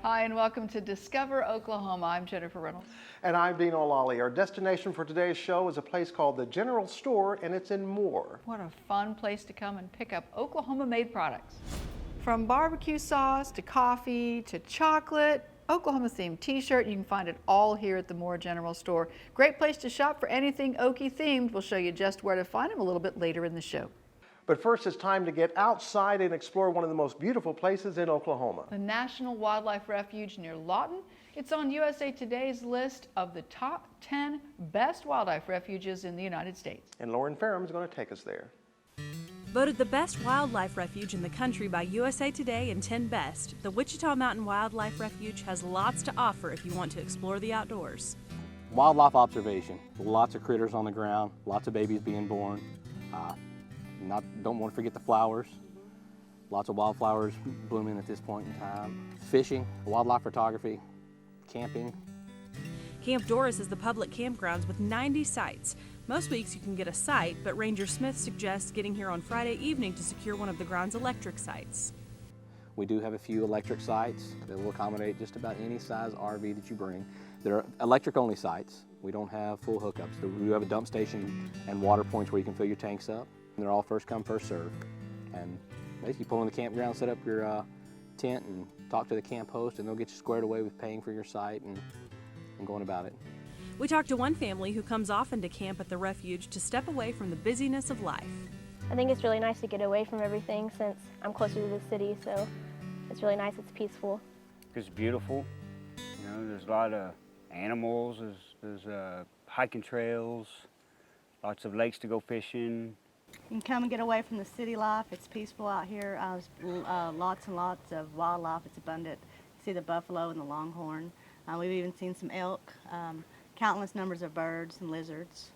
Hi, and welcome to Discover Oklahoma. I'm Jennifer Reynolds. And I'm Dean O'Lally. Our destination for today's show is a place called the General Store, and it's in Moore. What a fun place to come and pick up Oklahoma-made products. From barbecue sauce to coffee to chocolate, Oklahoma-themed t-shirt, you can find it all here at the Moore General Store. Great place to shop for anything Okie-themed. We'll show you just where to find them a little bit later in the show. But first, it's time to get outside and explore one of the most beautiful places in Oklahoma. The National Wildlife Refuge near Lawton. It's on USA Today's list of the top 10 best wildlife refuges in the United States. And Lauren Ferrum is going to take us there. Voted the best wildlife refuge in the country by USA Today and 10 Best, the Wichita Mountain Wildlife Refuge has lots to offer if you want to explore the outdoors. Wildlife observation, lots of critters on the ground, lots of babies being born. Don't want to forget the flowers. Lots of wildflowers blooming at this point in time. Fishing, wildlife photography, camping. Camp Doris is the public campgrounds with 90 sites. Most weeks you can get a site, but Ranger Smith suggests getting here on Friday evening to secure one of the ground's electric sites. We do have a few electric sites that will accommodate just about any size RV that you bring. They're electric-only sites. We don't have full hookups. We do have a dump station and water points where you can fill your tanks up. They're all first come, first serve. And basically pull in the campground, set up your tent and talk to the camp host, and they'll get you squared away with paying for your site and going about it. We talked to one family who comes often to camp at the refuge to step away from the busyness of life. I think it's really nice to get away from everything since I'm closer to the city, so it's really nice, it's peaceful. It's beautiful. You know, there's a lot of animals, there's hiking trails, lots of lakes to go fishing. You can come and get away from the city life. It's peaceful out here. Lots and lots of wildlife. It's abundant. You see the buffalo and the longhorn. We've even seen some elk, countless numbers of birds and lizards.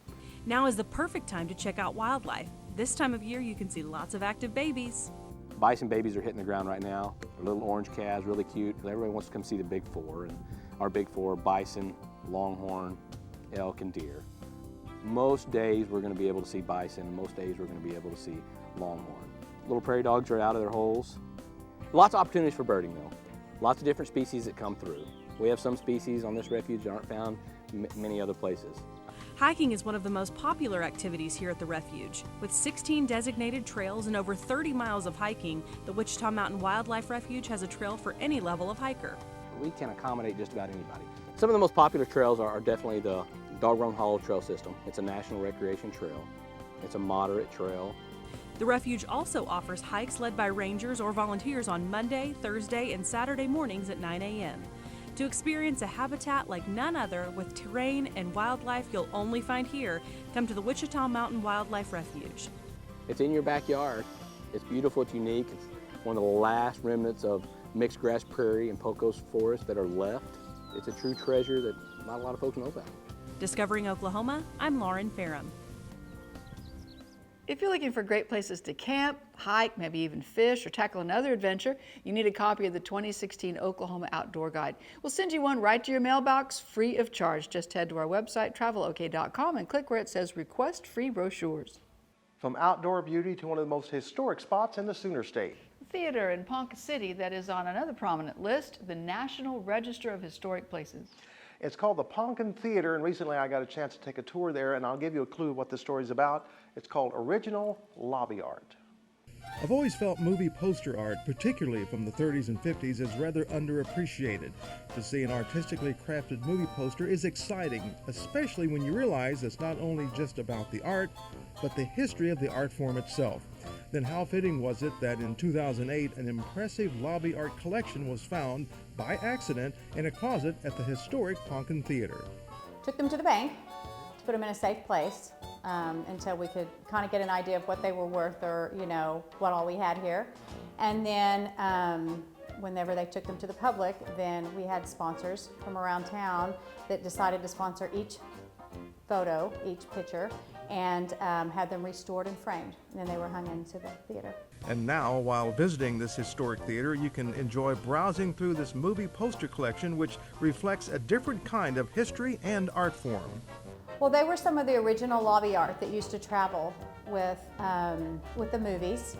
Now is the perfect time to check out wildlife. This time of year you can see lots of active babies. Bison babies are hitting the ground right now. They're little orange calves, really cute. Everybody wants to come see the big four. And our big four, bison, longhorn, elk, and deer. Most days we're going to be able to see bison, and most days we're going to be able to see longhorn. Little prairie dogs are out of their holes. Lots of opportunities for birding though. Lots of different species that come through. We have some species on this refuge that aren't found many other places. Hiking is one of the most popular activities here at the refuge. With 16 designated trails and over 30 miles of hiking, the Wichita Mountain Wildlife Refuge has a trail for any level of hiker. We can accommodate just about anybody. Some of the most popular trails are definitely the Dog Run Hollow Trail System. It's a national recreation trail. It's a moderate trail. The refuge also offers hikes led by rangers or volunteers on Monday, Thursday, and Saturday mornings at 9 a.m. To experience a habitat like none other with terrain and wildlife you'll only find here, come to the Wichita Mountain Wildlife Refuge. It's in your backyard. It's beautiful, it's unique. It's one of the last remnants of mixed grass prairie and Pocos forest that are left. It's a true treasure that not a lot of folks know about. Discovering Oklahoma, I'm Lauren Ferrum. If you're looking for great places to camp, hike, maybe even fish, or tackle another adventure, you need a copy of the 2016 Oklahoma Outdoor Guide. We'll send you one right to your mailbox free of charge. Just head to our website, travelok.com, and click where it says Request Free Brochures. From outdoor beauty to one of the most historic spots in the Sooner State. Theater in Ponca City that is on another prominent list, the National Register of Historic Places. It's called the Poncan Theatre, and recently I got a chance to take a tour there, and I'll give you a clue of what the story's about. It's called Original Lobby Art. I've always felt movie poster art, particularly from the 30s and 50s, is rather underappreciated. To see an artistically crafted movie poster is exciting, especially when you realize it's not only just about the art, but the history of the art form itself. Then how fitting was it that in 2008 an impressive lobby art collection was found by accident in a closet at the historic Poncan Theatre. Took them to the bank to put them in a safe place until we could kind of get an idea of what they were worth, or what all we had here. And then whenever they took them to the public, then we had sponsors from around town that decided to sponsor each photo, each picture, and had them restored and framed. And then they were hung into the theater. And now, while visiting this historic theater, you can enjoy browsing through this movie poster collection, which reflects a different kind of history and art form. Well, they were some of the original lobby art that used to travel with the movies.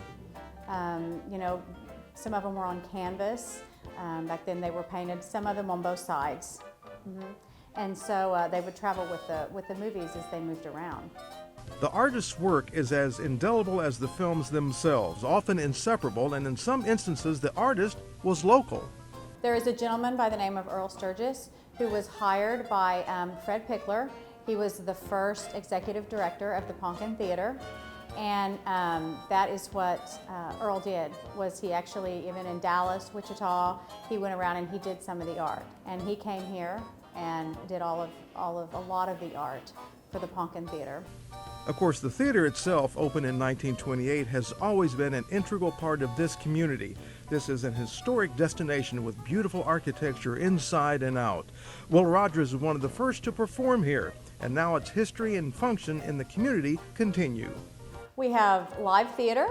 Some of them were on canvas. Back then they were painted, some of them on both sides. And so they would travel with the movies as they moved around. The artist's work is as indelible as the films themselves, often inseparable, and in some instances the artist was local. There is a gentleman by the name of Earl Sturgis who was hired by Fred Pickler. He was the first executive director of the Poncan Theatre, and that is what Earl did. Was he actually, even in Dallas, Wichita, he went around and he did some of the art, and he came here and did a lot of the art for the Poncan Theatre. Of course, the theater itself, opened in 1928, has always been an integral part of this community. This is an historic destination with beautiful architecture inside and out. Will Rogers was one of the first to perform here, and now its history and function in the community continue. We have live theater.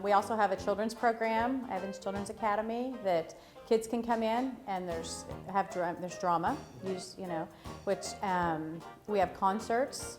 We also have a children's program, Evans Children's Academy, that kids can come in, and there's drama, which we have concerts.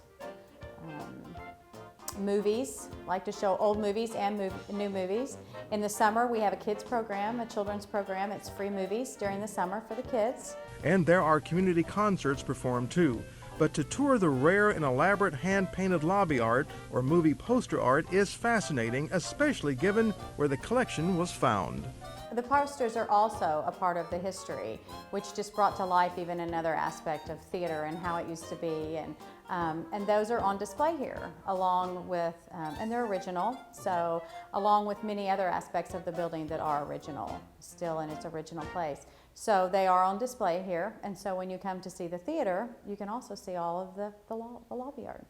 Movies, like to show old movies and new movies. In the summer, we have a kids program, a children's program. It's free movies during the summer for the kids. And there are community concerts performed too. But to tour the rare and elaborate hand-painted lobby art or movie poster art is fascinating, especially given where the collection was found. The posters are also a part of the history, which just brought to life even another aspect of theater and how it used to be. And those are on display here, along with, and they're original, so along with many other aspects of the building that are original, still in its original place. So they are on display here, and so when you come to see the theater, you can also see all of the lobby art.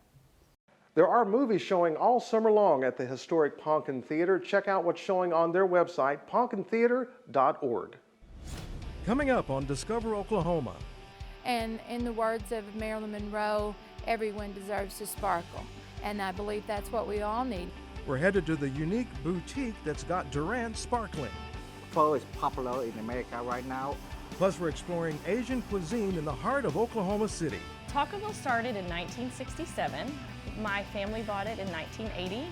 There are movies showing all summer long at the historic Poncan Theatre. Check out what's showing on their website, poncantheatre.org. Coming up on Discover Oklahoma. And in the words of Marilyn Monroe, everyone deserves to sparkle. And I believe that's what we all need. We're headed to the unique boutique that's got Durant sparkling. Pho is popular in America right now. Plus, we're exploring Asian cuisine in the heart of Oklahoma City. Tacoville started in 1967. My family bought it in 1980.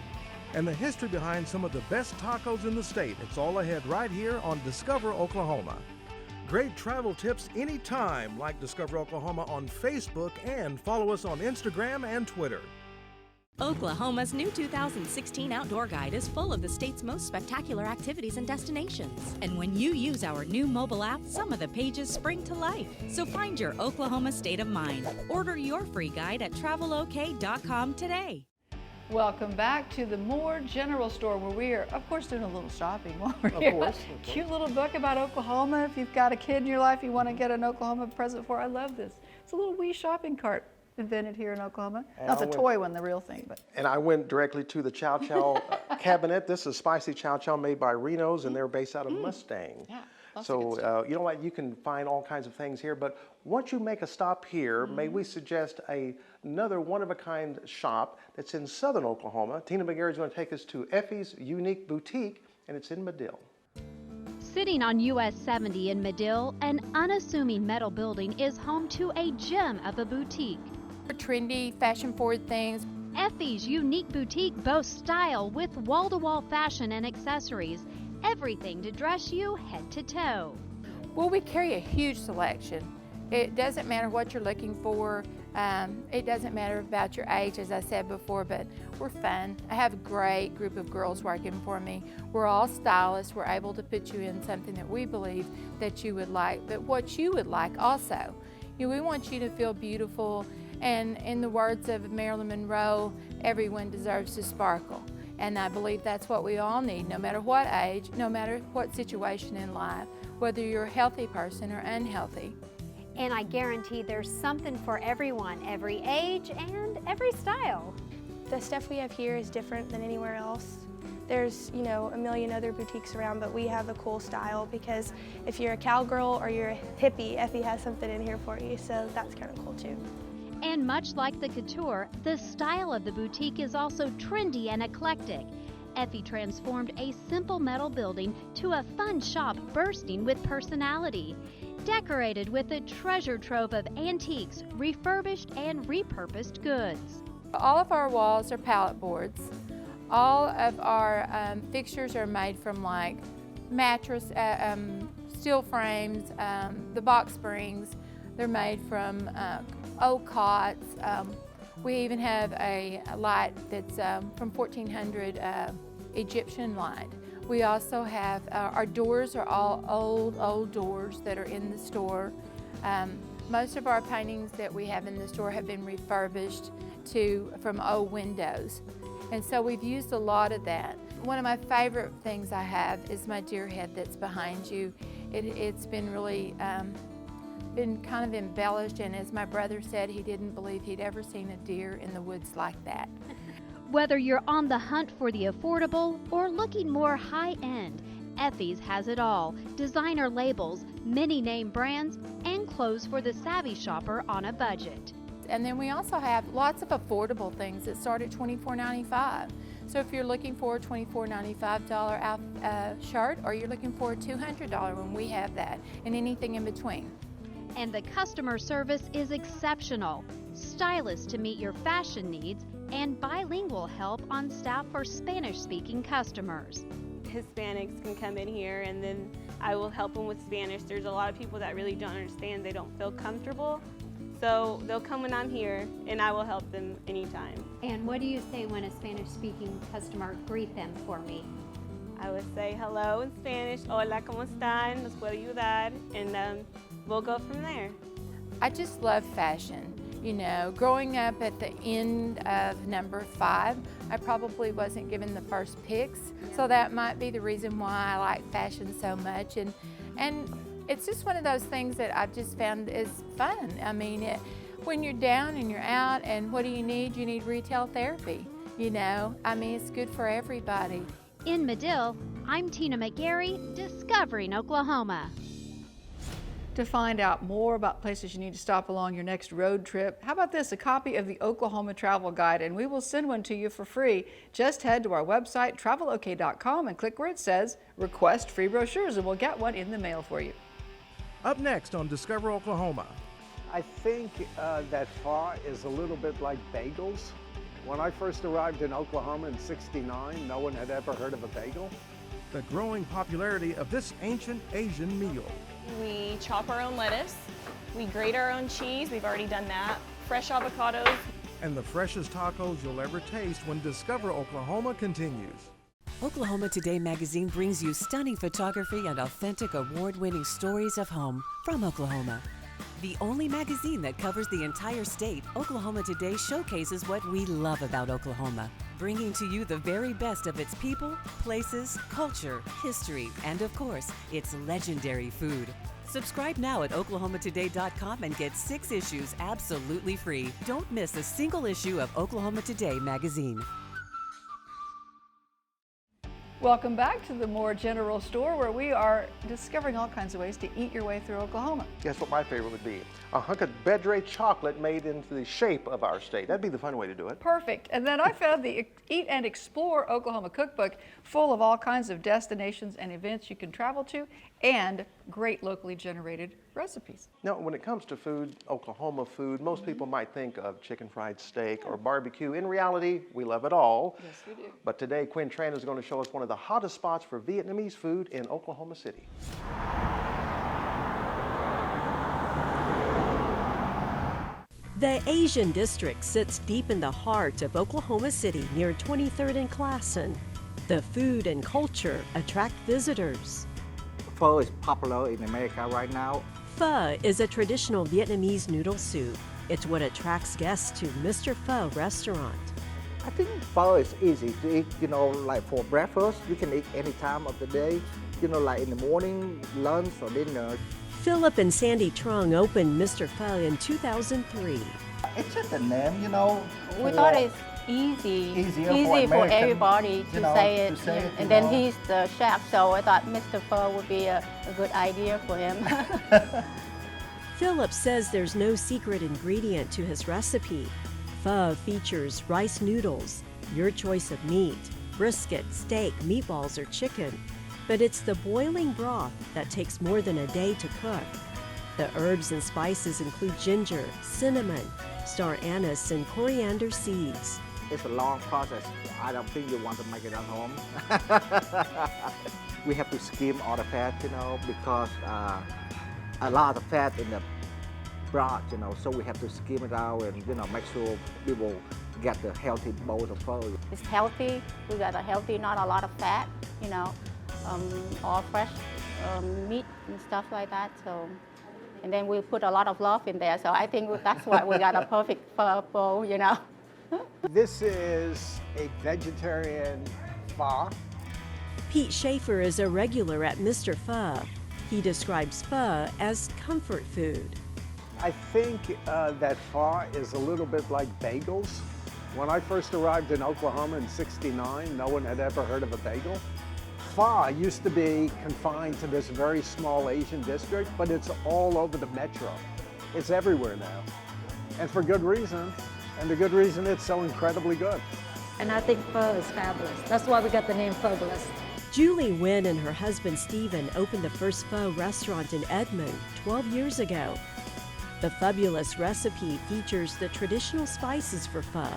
And the history behind some of the best tacos in the state. It's all ahead right here on Discover Oklahoma. Great travel tips anytime, like Discover Oklahoma on Facebook and follow us on Instagram and Twitter. Oklahoma's new 2016 Outdoor Guide is full of the state's most spectacular activities and destinations. And when you use our new mobile app, some of the pages spring to life. So find your Oklahoma state of mind. Order your free guide at travelok.com today. Welcome back to the Moore General Store, where we are, of course, doing a little shopping while we're here. Of course. Cute little book about Oklahoma. If you've got a kid in your life you want to get an Oklahoma present for, I love this. It's a little wee shopping cart invented here in Oklahoma. Not the toy one, the real thing. But. And I went directly to the Chow Chow cabinet. This is spicy Chow Chow made by Reno's, and they're based out of Mustang. Yeah. So, you know what, you can find all kinds of things here, but once you make a stop here, may we suggest another one-of-a-kind shop that's in southern Oklahoma. Tina McGarry is going to take us to Effie's Unique Boutique, and it's in Madill. Sitting on US 70 in Madill, an unassuming metal building is home to a gem of a boutique. Trendy, fashion-forward things. Effie's Unique Boutique boasts style with wall-to-wall fashion and accessories. Everything to dress you head to toe. Well, we carry a huge selection. It doesn't matter what you're looking for. It doesn't matter about your age, as I said before, but we're fun. I have a great group of girls working for me. We're all stylists. We're able to put you in something that we believe that you would like, but what you would like also. You know, we want you to feel beautiful, and in the words of Marilyn Monroe, everyone deserves to sparkle. And I believe that's what we all need, no matter what age, no matter what situation in life, whether you're a healthy person or unhealthy. And I guarantee there's something for everyone, every age and every style. The stuff we have here is different than anywhere else. There's, you know, a million other boutiques around, but we have a cool style because if you're a cowgirl or you're a hippie, Effie has something in here for you, so that's kind of cool too. And much like the couture, the style of the boutique is also trendy and eclectic. Effie transformed a simple metal building to a fun shop bursting with personality. Decorated with a treasure trove of antiques, refurbished and repurposed goods. All of our walls are pallet boards. All of our fixtures are made from like mattress, steel frames, the box springs. They're made from old cots. We even have a light that's from 1400 Egyptian light. We also have, our doors are all old doors that are in the store. Most of our paintings that we have in the store have been refurbished from old windows. And so we've used a lot of that. One of my favorite things I have is my deer head that's behind you. It's been really, been kind of embellished, and as my brother said, he didn't believe he'd ever seen a deer in the woods like that. Whether you're on the hunt for the affordable or looking more high-end, Effie's has it all. Designer labels, many name brands, and clothes for the savvy shopper on a budget. And then we also have lots of affordable things that start at $24.95. So if you're looking for a $24.95 shirt, or you're looking for a $200 one, we have that, and anything in between. And the customer service is exceptional. Stylists to meet your fashion needs, and bilingual help on staff for Spanish-speaking customers. Hispanics can come in here, and then I will help them with Spanish. There's a lot of people that really don't understand. They don't feel comfortable. So they'll come when I'm here, and I will help them anytime. And what do you say when a Spanish-speaking customer greet them for me? I would say hello in Spanish, hola, ¿cómo están? ¿Nos puedo ayudar? And we'll go from there. I just love fashion. You know, growing up at the end of number 5, I probably wasn't given the first picks, so that might be the reason why I like fashion so much. And it's just one of those things that I've just found is fun. I mean, when you're down and you're out, and what do you need? You need retail therapy. You know, I mean, it's good for everybody. In Madill, I'm Tina McGarry, Discovering Oklahoma. To find out more about places you need to stop along your next road trip, how about this, a copy of the Oklahoma Travel Guide, and we will send one to you for free. Just head to our website, travelok.com, and click where it says Request Free Brochures, and we'll get one in the mail for you. Up next on Discover Oklahoma. I think that pho is a little bit like bagels. When I first arrived in Oklahoma in '69, no one had ever heard of a bagel. The growing popularity of this ancient Asian meal. We chop our own lettuce, we grate our own cheese, we've already done that, fresh avocados. And the freshest tacos you'll ever taste when Discover Oklahoma continues. Oklahoma Today magazine brings you stunning photography and authentic award-winning stories of home from Oklahoma. The only magazine that covers the entire state, Oklahoma Today showcases what we love about Oklahoma, bringing to you the very best of its people, places, culture, history, and of course, its legendary food. Subscribe now at oklahomatoday.com and get 6 issues absolutely free. Don't miss a single issue of Oklahoma Today magazine. Welcome back to the More General Store, where we are discovering all kinds of ways to eat your way through Oklahoma. Guess what my favorite would be? A hunk of Bedre chocolate made into the shape of our state. That'd be the fun way to do it. Perfect. And then I found the Eat and Explore Oklahoma cookbook, full of all kinds of destinations and events you can travel to, and great locally generated recipes. Now, when it comes to food, Oklahoma food, most people might think of chicken fried steak or barbecue. In reality, we love it all. Yes, we do. But today, Quinn Tran is going to show us one of the hottest spots for Vietnamese food in Oklahoma City. The Asian District sits deep in the heart of Oklahoma City near 23rd and Classen. The food and culture attract visitors. Pho is popular in America right now. Pho is a traditional Vietnamese noodle soup. It's what attracts guests to Mr. Pho restaurant. I think pho is easy to eat, you know, like for breakfast, you can eat any time of the day, you know, like in the morning, lunch, or dinner. Philip and Sandy Trung opened Mr. Pho in 2003. It's just a name, you know. We thought it's easy for everybody to say it. And then he's the chef, so I thought Mr. Pho would be a good idea for him. Philip says there's no secret ingredient to his recipe. Pho features rice noodles, your choice of meat, brisket, steak, meatballs, or chicken. But it's the boiling broth that takes more than a day to cook. The herbs and spices include ginger, cinnamon, star anise, and coriander seeds. It's a long process. I don't think you want to make it at home. We have to skim all the fat, you know, because a lot of fat in the broth, you know, so we have to skim it out and, you know, make sure we will get the healthy bowl of pho. It's healthy. We got a healthy, not a lot of fat, you know, all fresh meat and stuff like that. So, and then we put a lot of love in there. So I think that's why we got a perfect pho bowl, you know. This is a vegetarian pho. Pete Schaefer is a regular at Mr. Pho. He describes pho as comfort food. I think that pho is a little bit like bagels. When I first arrived in Oklahoma in '69, no one had ever heard of a bagel. Pho used to be confined to this very small Asian district, but it's all over the metro. It's everywhere now, and for good reason. And the good reason it's so incredibly good. And I think pho is fabulous. That's why we got the name Phobulous. Julie Nguyen and her husband Stephen opened the first pho restaurant in Edmond 12 years ago. The Phobulous recipe features the traditional spices for pho.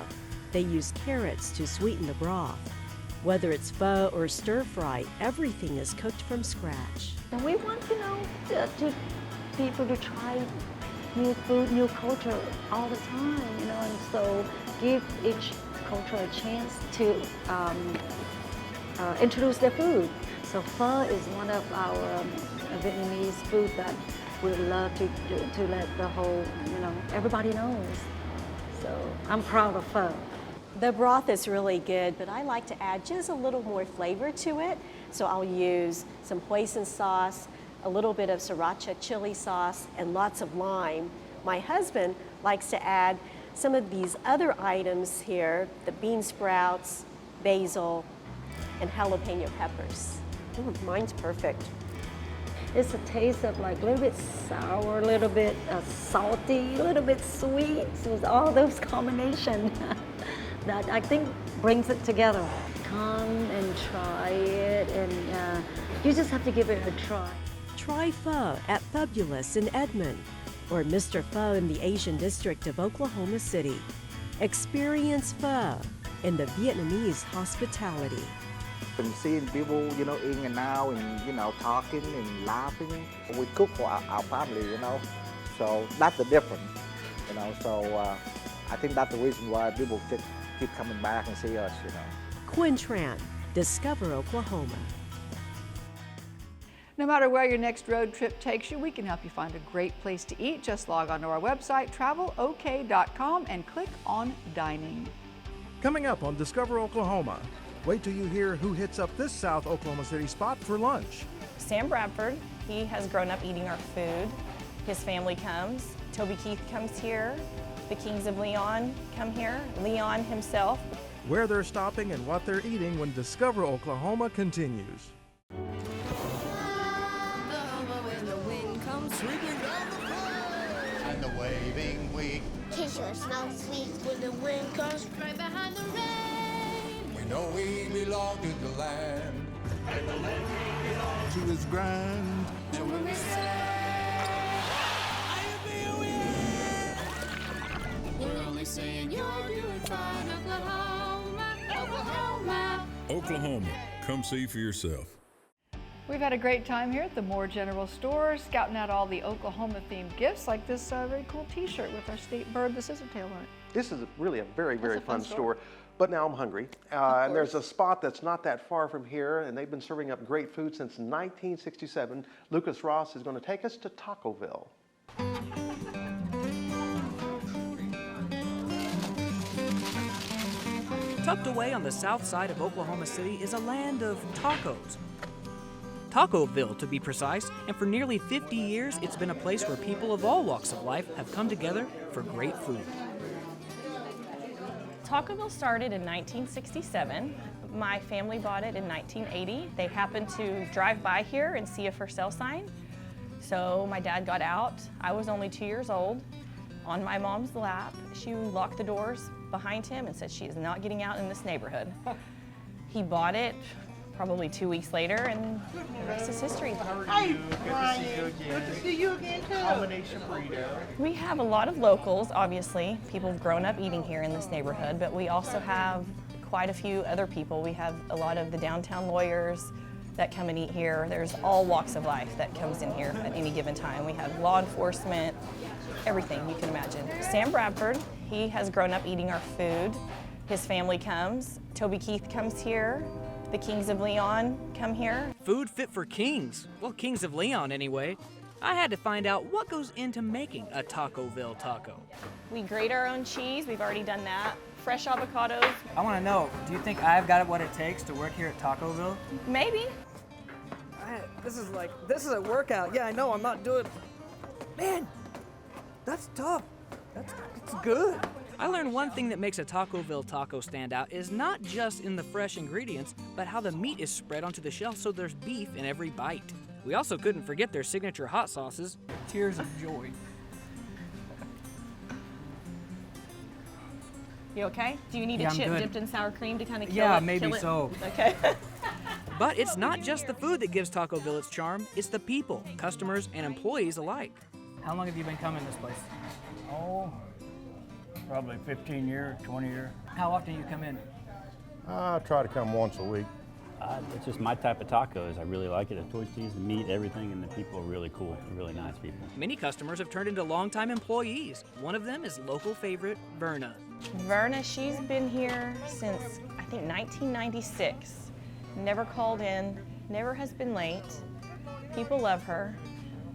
They use carrots to sweeten the broth. Whether it's pho or stir fry, everything is cooked from scratch. And we want, you know, to people to try new food, new culture all the time, you know, and so give each culture a chance to introduce their food. So pho is one of our Vietnamese food that we love to let the whole, you know, everybody knows. So I'm proud of pho. The broth is really good, but I like to add just a little more flavor to it. So I'll use some hoisin sauce, a little bit of sriracha chili sauce, and lots of lime. My husband likes to add some of these other items here, the bean sprouts, basil, and jalapeno peppers. Ooh, mine's perfect. It's a taste of like a little bit sour, a little bit salty, a little bit sweet. So it's all those combinations that I think brings it together. Come and try it, and you just have to give it a try. Try pho at Phobulous in Edmond or Mr. Pho in the Asian district of Oklahoma City. Experience pho in the Vietnamese hospitality. I'm seeing people, you know, in and out and, you know, talking and laughing. We cook for our family, you know, so that's the difference, you know, so I think that's the reason why people keep coming back and see us, you know. Quinn Tran, Discover Oklahoma. No matter where your next road trip takes you, we can help you find a great place to eat. Just log on to our website, travelok.com, and click on Dining. Coming up on Discover Oklahoma, wait till you hear who hits up this South Oklahoma City spot for lunch. Sam Bradford, he has grown up eating our food. His family comes. Toby Keith comes here. The Kings of Leon come here. Leon himself. Where they're stopping and what they're eating when Discover Oklahoma continues. And the waving wheat. Kiss your snow sweet when the wind comes right behind the rain. We know we belong to the land. And the land we belong to is grand. So when we say, we're only saying you're doing fine, Oklahoma, Oklahoma. Oklahoma, come see for yourself. We've had a great time here at the Moore General Store, scouting out all the Oklahoma-themed gifts, like this very cool T-shirt with our state bird, the scissortail on it. This is really a very fun store. But now I'm hungry. And there's a spot that's not that far from here, and they've been serving up great food since 1967. Lucas Ross is going to take us to Tacoville. Tucked away on the south side of Oklahoma City is a land of tacos. Tacoville, to be precise, and for nearly 50 years, it's been a place where people of all walks of life have come together for great food. Tacoville started in 1967. My family bought it in 1980. They happened to drive by here and see a for sale sign. So my dad got out. I was only 2 years old. On my mom's lap, she locked the doors behind him and said she is not getting out in this neighborhood. He bought it probably 2 weeks later, and the rest is history. Hey, Brian. Good to see you again, too. Combination burrito. We have a lot of locals, obviously. People have grown up eating here in this neighborhood, but we also have quite a few other people. We have a lot of the downtown lawyers that come and eat here. There's all walks of life that comes in here at any given time. We have law enforcement, everything you can imagine. Sam Bradford, he has grown up eating our food. His family comes. Toby Keith comes here. The Kings of Leon come here. Food fit for kings. Well, Kings of Leon anyway. I had to find out what goes into making a Tacoville taco. We grate our own cheese. We've already done that. Fresh avocados. I want to know, do you think I've got what it takes to work here at Tacoville? Maybe. This is a workout. Yeah, I know, I'm not doing... Man, that's tough. It's good. I learned one thing that makes a Tacoville taco stand out is not just in the fresh ingredients, but how the meat is spread onto the shelf so there's beef in every bite. We also couldn't forget their signature hot sauces. Tears of joy. You okay? Do you need a chip dipped in sour cream to kind of kill it? Yeah, maybe so. Okay. But it's not just the food that gives Tacoville its charm, it's the people, customers, and employees alike. How long have you been coming to this place? Oh, probably 15 years, 20 years. How often do you come in? I try to come once a week. It's just my type of tacos. I really like it. The tortillas, the meat, everything, and the people are really cool, really nice people. Many customers have turned into longtime employees. One of them is local favorite, Verna. Verna, she's been here since, I think, 1996. Never called in, never has been late. People love her.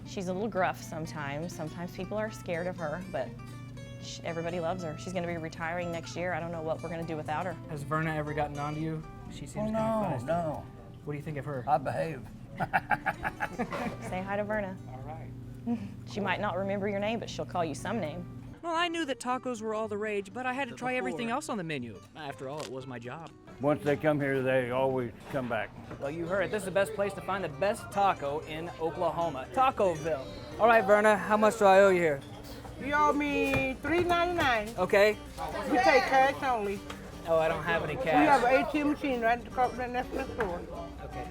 She's a little gruff sometimes. Sometimes people are scared of her, but everybody loves her. She's going to be retiring next year. I don't know what we're going to do without her. Has Verna ever gotten on to you? She seems kind of feisty. No. What do you think of her? I behave. Say hi to Verna. All right. She might not remember your name, but she'll call you some name. Well, I knew that tacos were all the rage, but I had to try everything else on the menu. After all, it was my job. Once they come here, they always come back. Well, you heard it. This is the best place to find the best taco in Oklahoma, Tacoville. All right, Verna, how much do I owe you here? You owe me $3.99. Okay. We take cash only. Oh, I don't have any cash. We have an ATM machine right next door. Okay.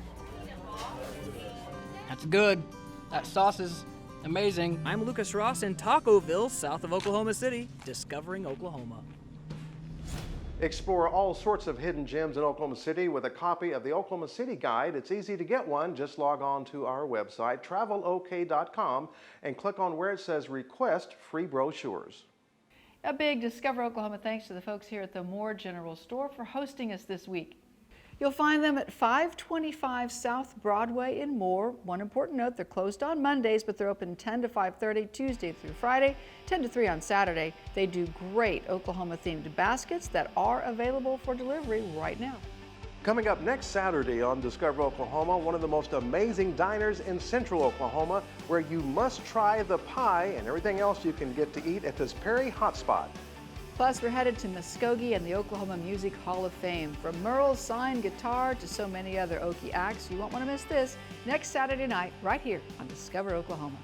That's good. That sauce is amazing. I'm Lucas Ross in Tacoville, south of Oklahoma City, discovering Oklahoma. Explore all sorts of hidden gems in Oklahoma City with a copy of the Oklahoma City Guide. It's easy to get one. Just log on to our website, travelok.com, and click on where it says Request Free Brochures. A big Discover Oklahoma thanks to the folks here at the Moore General Store for hosting us this week. You'll find them at 525 South Broadway in Moore. One important note, they're closed on Mondays, but they're open 10 to 5:30 Tuesday through Friday, 10 to 3 on Saturday. They do great Oklahoma-themed baskets that are available for delivery right now. Coming up next Saturday on Discover Oklahoma, one of the most amazing diners in central Oklahoma, where you must try the pie and everything else you can get to eat at this Perry Hotspot. Plus, we're headed to Muskogee and the Oklahoma Music Hall of Fame. From Merle's signed guitar to so many other Okie acts, you won't want to miss this next Saturday night right here on Discover Oklahoma.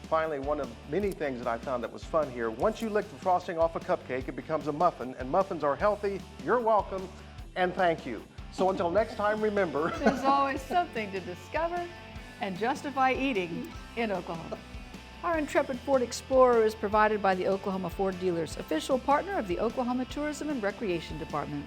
Finally, one of many things that I found that was fun here, once you lick the frosting off a cupcake, it becomes a muffin, and muffins are healthy. You're welcome, and thank you. So until next time, remember, there's always something to discover and justify eating in Oklahoma. Our intrepid Ford Explorer is provided by the Oklahoma Ford Dealers, official partner of the Oklahoma Tourism and Recreation Department.